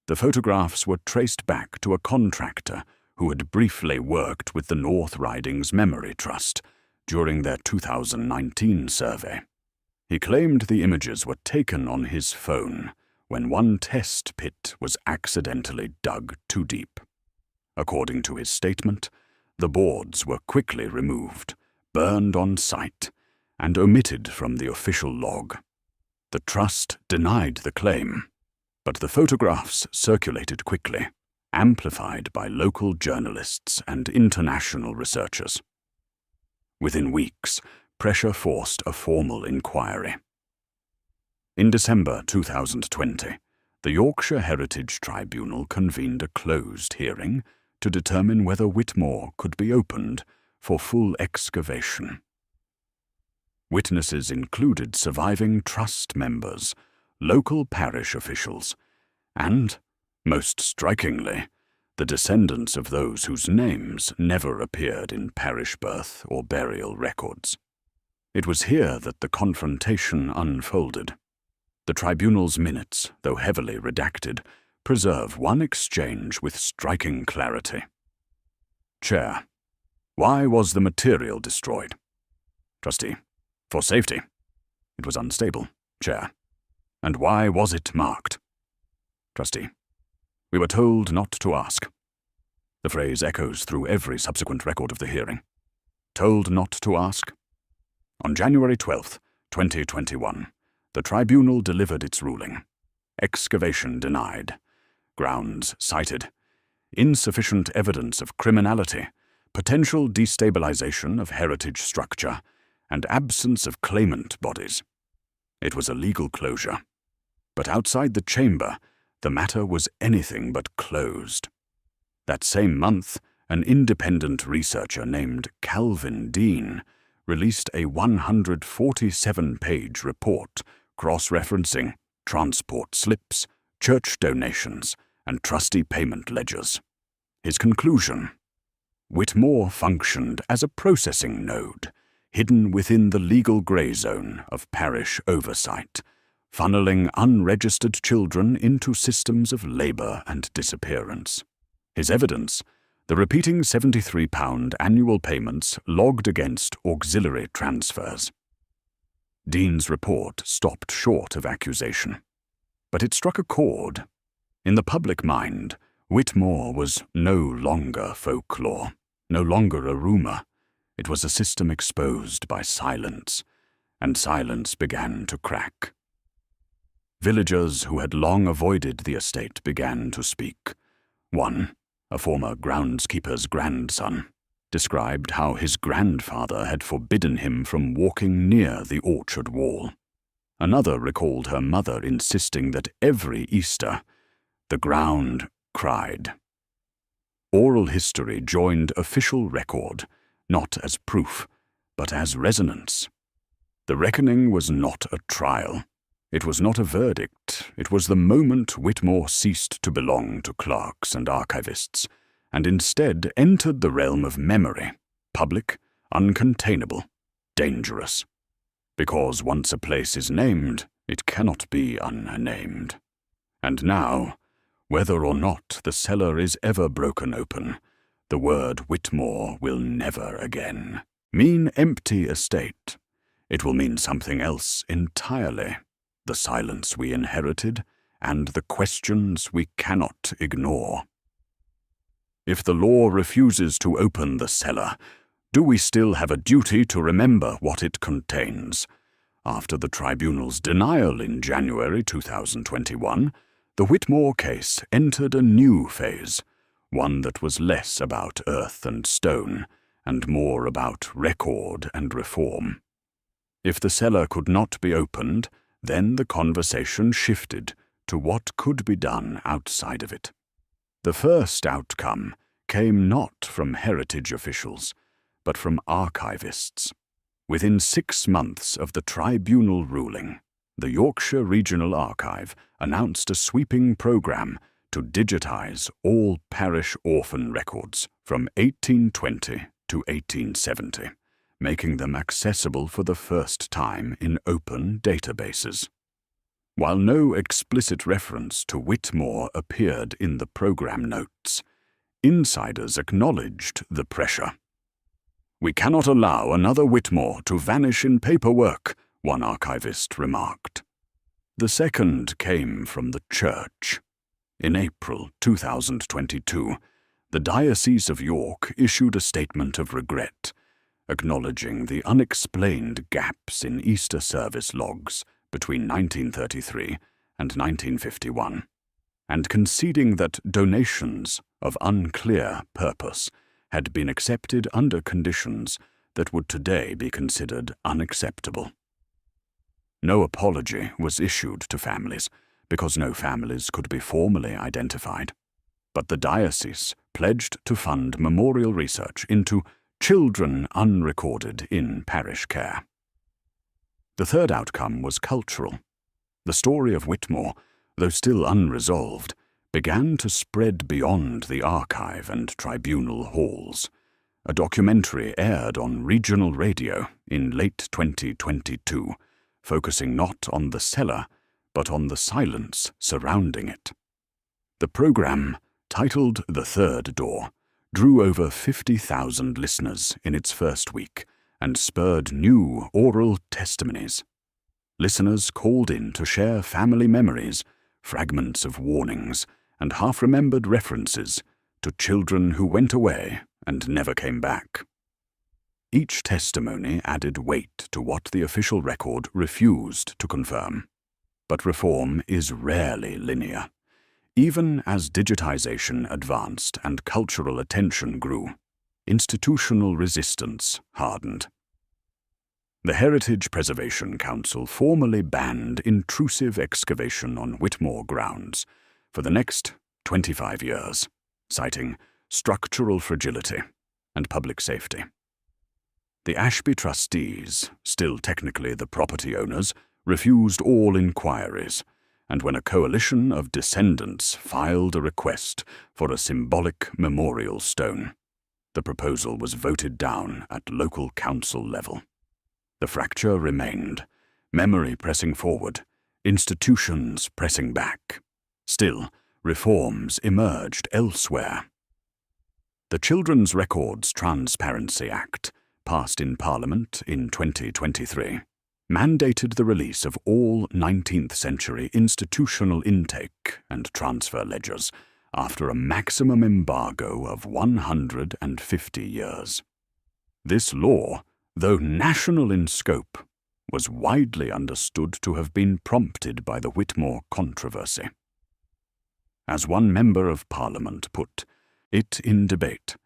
A: The photographs were traced back to a contractor who had briefly worked with the North Riding's Memory Trust during their 2019 survey. He claimed the images were taken on his phone when one test pit was accidentally dug too deep. According to his statement, the boards were quickly removed, burned on site, and omitted from the official log. The trust denied the claim, but the photographs circulated quickly, amplified by local journalists and international researchers. Within weeks, pressure forced a formal inquiry. In December 2020, the Yorkshire Heritage Tribunal convened a closed hearing to determine whether Whitmore could be opened for full excavation. Witnesses included surviving trust members, local parish officials, and, most strikingly, the descendants of those whose names never appeared in parish birth or burial records. It was here that the confrontation unfolded. The tribunal's minutes, though heavily redacted, preserve one exchange with striking clarity. Chair: Why was the material destroyed? Trustee: For safety. It was unstable. Chair: And why was it marked? Trustee: We were told not to ask. The phrase echoes through every subsequent record of the hearing. Told not to ask? On January 12, 2021, the tribunal delivered its ruling. Excavation denied. Grounds cited: insufficient evidence of criminality, potential destabilization of heritage structure, and absence of claimant bodies. It was a legal closure. But outside the chamber, the matter was anything but closed. That same month, an independent researcher named Calvin Dean released a 147-page report cross-referencing transport slips, church donations, and trustee payment ledgers. His conclusion: Whitmore functioned as a processing node, hidden within the legal grey zone of parish oversight, funneling unregistered children into systems of labour and disappearance. His evidence: the repeating £73 annual payments logged against auxiliary transfers. Dean's report stopped short of accusation, but it struck a chord. In the public mind, Whitmore was no longer folklore, no longer a rumour. It was a system exposed by silence, and silence began to crack. Villagers who had long avoided the estate began to speak. One, a former groundskeeper's grandson, described how his grandfather had forbidden him from walking near the orchard wall. Another recalled her mother insisting that every Easter, the ground cried. Oral history joined official record, not as proof, but as resonance. The reckoning was not a trial. It was not a verdict. It was the moment Whitmore ceased to belong to clerks and archivists, and instead entered the realm of memory, public, uncontainable, dangerous. Because once a place is named, it cannot be unnamed. And now, whether or not the cellar is ever broken open, the word Whitmore will never again mean empty estate. It will mean something else entirely: the silence we inherited and the questions we cannot ignore. If the law refuses to open the cellar, do we still have a duty to remember what it contains? After the tribunal's denial in January 2021, the Whitmore case entered a new phase, one that was less about earth and stone, and more about record and reform. If the cellar could not be opened, then the conversation shifted to what could be done outside of it. The first outcome came not from heritage officials, but from archivists. Within 6 months of the tribunal ruling, the Yorkshire Regional Archive announced a sweeping programme to digitise all parish orphan records from 1820 to 1870, making them accessible for the first time in open databases. While no explicit reference to Whitmore appeared in the programme notes, insiders acknowledged the pressure. "We cannot allow another Whitmore to vanish in paperwork," one archivist remarked. The second came from the church. In April 2022, the Diocese of York issued a statement of regret, acknowledging the unexplained gaps in Easter service logs between 1933 and 1951, and conceding that donations of unclear purpose had been accepted under conditions that would today be considered unacceptable. No apology was issued to families, because no families could be formally identified, but the diocese pledged to fund memorial research into children unrecorded in parish care. The third outcome was cultural. The story of Whitmore, though still unresolved, began to spread beyond the archive and tribunal halls. A documentary aired on regional radio in late 2022, focusing not on the cellar, but on the silence surrounding it. The programme, titled The Third Door, drew over 50,000 listeners in its first week and spurred new oral testimonies. Listeners called in to share family memories, fragments of warnings, and half-remembered references to children who went away and never came back. Each testimony added weight to what the official record refused to confirm. But reform is rarely linear. Even as digitization advanced and cultural attention grew, institutional resistance hardened. The Heritage Preservation Council formally banned intrusive excavation on Whitmore grounds for the next 25 years, citing structural fragility and public safety. The Ashby trustees, still technically the property owners, refused all inquiries, and when a coalition of descendants filed a request for a symbolic memorial stone, the proposal was voted down at local council level. The fracture remained, memory pressing forward, institutions pressing back. Still, reforms emerged elsewhere. The Children's Records Transparency Act, passed in Parliament in 2023, mandated the release of all 19th-century institutional intake and transfer ledgers after a maximum embargo of 150 years. This law, though national in scope, was widely understood to have been prompted by the Whitmore controversy. As one member of Parliament put it in debate,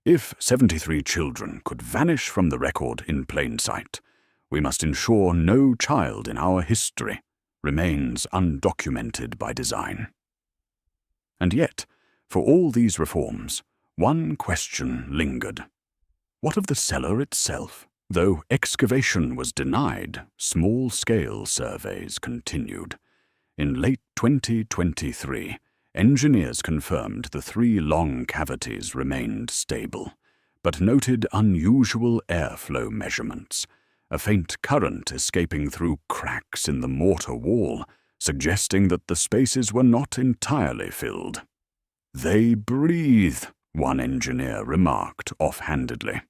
A: if 73 children could vanish from the record in plain sight, we must ensure no child in our history remains undocumented by design. And yet, for all these reforms, one question lingered. What of the cellar itself? Though excavation was denied, small-scale surveys continued. In late 2023, engineers confirmed the 3 long cavities remained stable, but noted unusual airflow measurements, a faint current escaping through cracks in the mortar wall, suggesting that the spaces were not entirely filled. "They breathe," one engineer remarked offhandedly.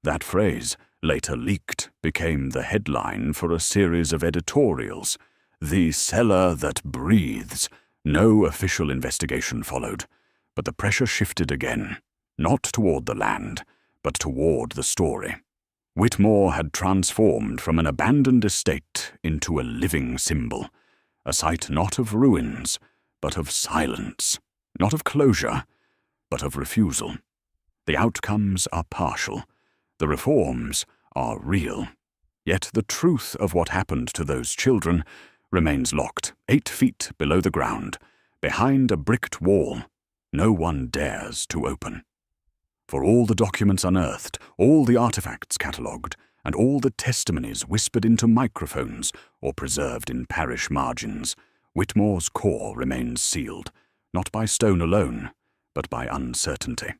A: That phrase, later leaked, became the headline for a series of editorials. "The cellar that breathes." No official investigation followed, but the pressure shifted again, not toward the land, but toward the story. Whitmore had transformed from an abandoned estate into a living symbol, a site not of ruins, but of silence, not of closure, but of refusal. The outcomes are partial, the reforms are real. Yet the truth of what happened to those children remains locked 8 feet below the ground, behind a bricked wall no one dares to open. For all the documents unearthed, all the artifacts catalogued, and all the testimonies whispered into microphones or preserved in parish margins, Whitmore's core remains sealed, not by stone alone, but by uncertainty.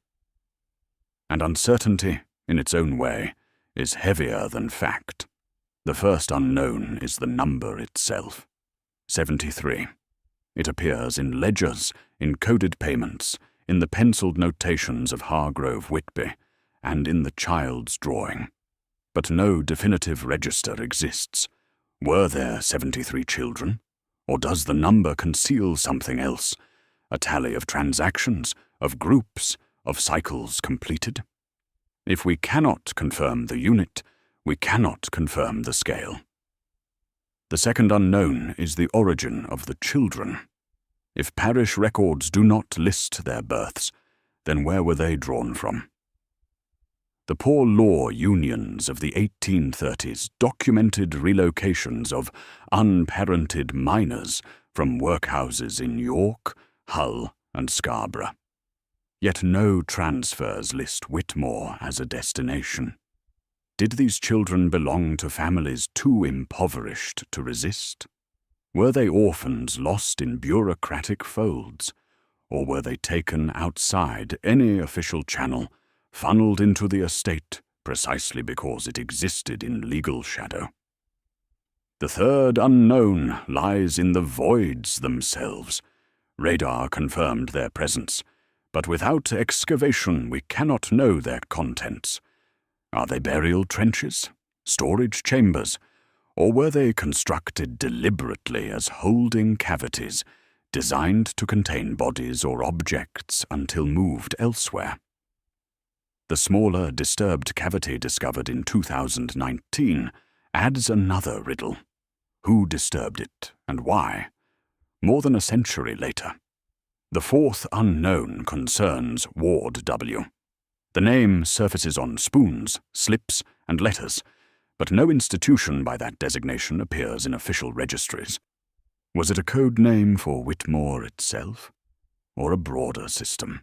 A: And uncertainty, in its own way, is heavier than fact. The first unknown is the number itself. 73. It appears in ledgers, in coded payments, in the penciled notations of Hargrove Whitby, and in the child's drawing. But no definitive register exists. Were there 73 children? Or does the number conceal something else? A tally of transactions, of groups, of cycles completed? If we cannot confirm the unit, we cannot confirm the scale. The second unknown is the origin of the children. If parish records do not list their births, then where were they drawn from? The poor law unions of the 1830s documented relocations of unparented minors from workhouses in York, Hull, and Scarborough. Yet no transfers list Whitmore as a destination. Did these children belong to families too impoverished to resist? Were they orphans lost in bureaucratic folds? Or were they taken outside any official channel, funneled into the estate precisely because it existed in legal shadow? The third unknown lies in the voids themselves. Radar confirmed their presence, but without excavation we cannot know their contents. Are they burial trenches, storage chambers, or were they constructed deliberately as holding cavities, designed to contain bodies or objects until moved elsewhere? The smaller, disturbed cavity discovered in 2019 adds another riddle. Who disturbed it, and why? More than a century later. The fourth unknown concerns Ward W. The name surfaces on spoons, slips, and letters, but no institution by that designation appears in official registries. Was it a code name for Whitmore itself? Or a broader system?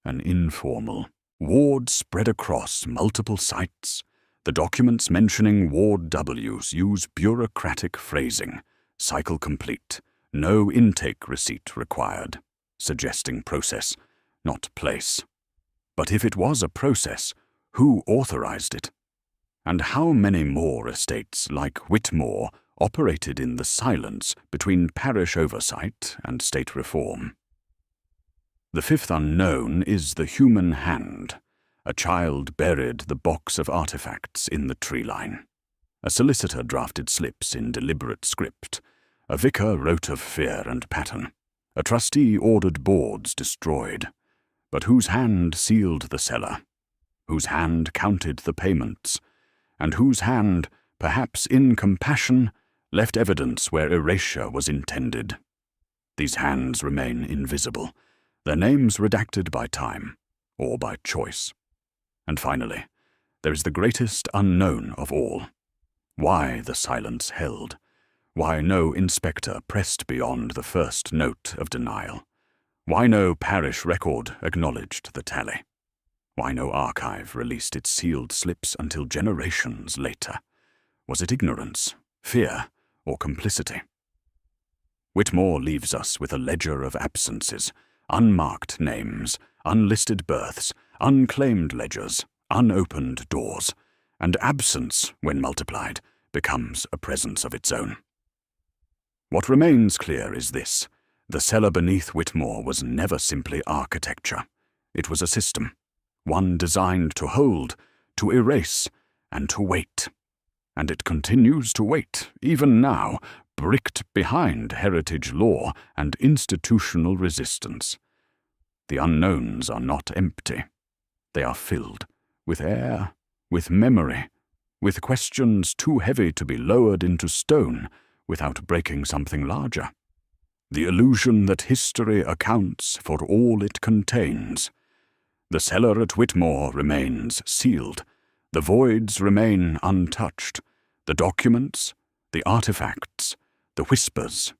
A: An informal? Ward spread across multiple sites. The documents mentioning Ward W's use bureaucratic phrasing, cycle complete, no intake receipt required, suggesting process, not place. But if it was a process, who authorized it? And how many more estates like Whitmore operated in the silence between parish oversight and state reform? The fifth unknown is the human hand. A child buried the box of artifacts in the tree line. A solicitor drafted slips in deliberate script. A vicar wrote of fear and pattern. A trustee ordered boards destroyed. But whose hand sealed the cellar? Whose hand counted the payments? And whose hand, perhaps in compassion, left evidence where erasure was intended? These hands remain invisible, their names redacted by time, or by choice. And finally, there is the greatest unknown of all. Why the silence held? Why no inspector pressed beyond the first note of denial? Why no parish record acknowledged the tally? Why no archive released its sealed slips until generations later? Was it ignorance, fear, or complicity? Whitmore leaves us with a ledger of absences, unmarked names, unlisted births, unclaimed ledgers, unopened doors, and absence, when multiplied, becomes a presence of its own. What remains clear is this: the cellar beneath Whitmore was never simply architecture. It was a system, one designed to hold, to erase, and to wait. And it continues to wait, even now, bricked behind heritage law and institutional resistance. The unknowns are not empty. They are filled with air, with memory, with questions too heavy to be lowered into stone without breaking something larger. The illusion that history accounts for all it contains. The cellar at Whitmore remains sealed. The voids remain untouched. The documents, the artifacts, the whispers,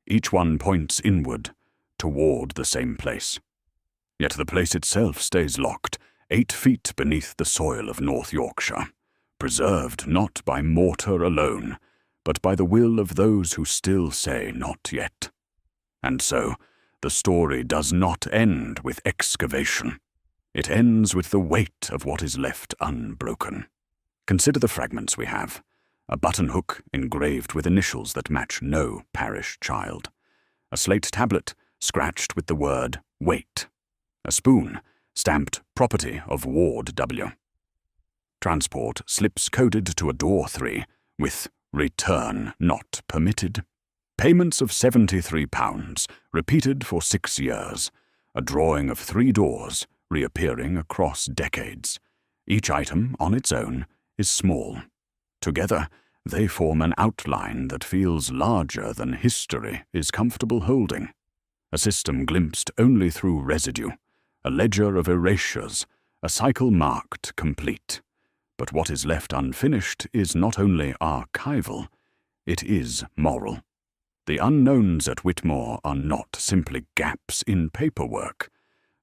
A: each one points inward, toward the same place. Yet the place itself stays locked, 8 feet beneath the soil of North Yorkshire, preserved not by mortar alone, but by the will of those who still say not yet. And so, the story does not end with excavation. It ends with the weight of what is left unbroken. Consider the fragments we have. A button hook engraved with initials that match no parish child. A slate tablet scratched with the word wait. A spoon stamped property of Ward W. Transport slips coded to a door 3 with return not permitted. Payments of £73, repeated for 6 years. A drawing of 3 doors, reappearing across decades. Each item, on its own, is small. Together, they form an outline that feels larger than history is comfortable holding. A system glimpsed only through residue, a ledger of erasures, a cycle marked complete. But what is left unfinished is not only archival, it is moral. The unknowns at Whitmore are not simply gaps in paperwork.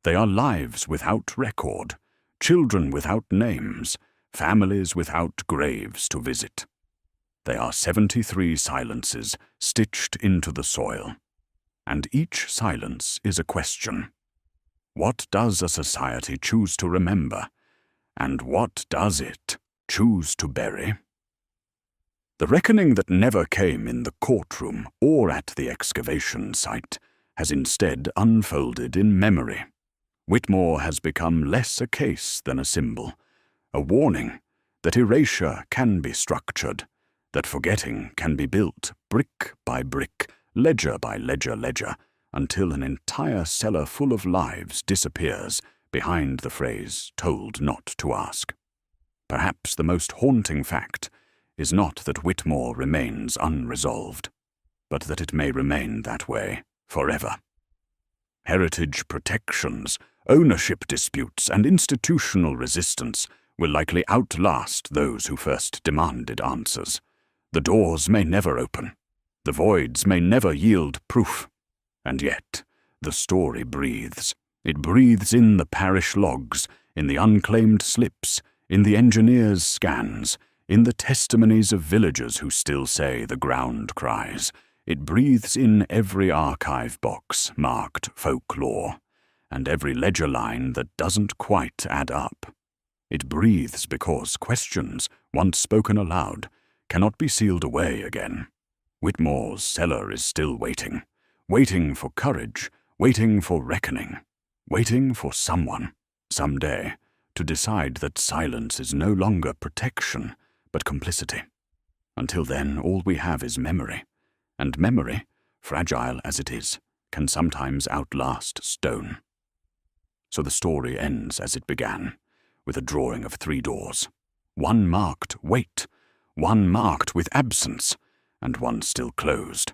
A: They are lives without record, children without names, families without graves to visit. They are 73 silences stitched into the soil. And each silence is a question. What does a society choose to remember? And what does it choose to bury? The reckoning that never came in the courtroom or at the excavation site has instead unfolded in memory. Whitmore has become less a case than a symbol, a warning that erasure can be structured, that forgetting can be built brick by brick, ledger by ledger, until an entire cellar full of lives disappears behind the phrase told not to ask. Perhaps the most haunting fact is not that Whitmore remains unresolved, but that it may remain that way forever. Heritage protections, ownership disputes, and institutional resistance will likely outlast those who first demanded answers. The doors may never open. The voids may never yield proof. And yet, the story breathes. It breathes in the parish logs, in the unclaimed slips, in the engineers' scans, in the testimonies of villagers who still say the ground cries. It breathes in every archive box marked folklore, and every ledger line that doesn't quite add up. It breathes because questions, once spoken aloud, cannot be sealed away again. Whitmore's cellar is still waiting, waiting for courage, waiting for reckoning, waiting for someone, someday, to decide that silence is no longer protection, but complicity. Until then, all we have is memory, and memory, fragile as it is, can sometimes outlast stone. So the story ends as it began, with a drawing of 3 doors, one marked wait, one marked with absence, and one still closed.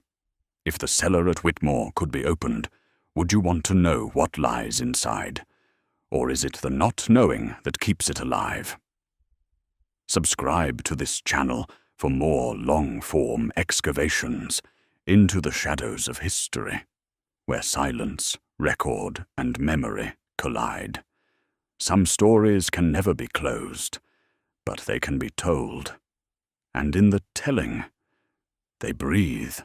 A: If the cellar at Whitmore could be opened, would you want to know what lies inside? Or is it the not knowing that keeps it alive? Subscribe to this channel for more long-form excavations into the shadows of history, where silence, record, and memory collide. Some stories can never be closed, but they can be told. And in the telling, they breathe.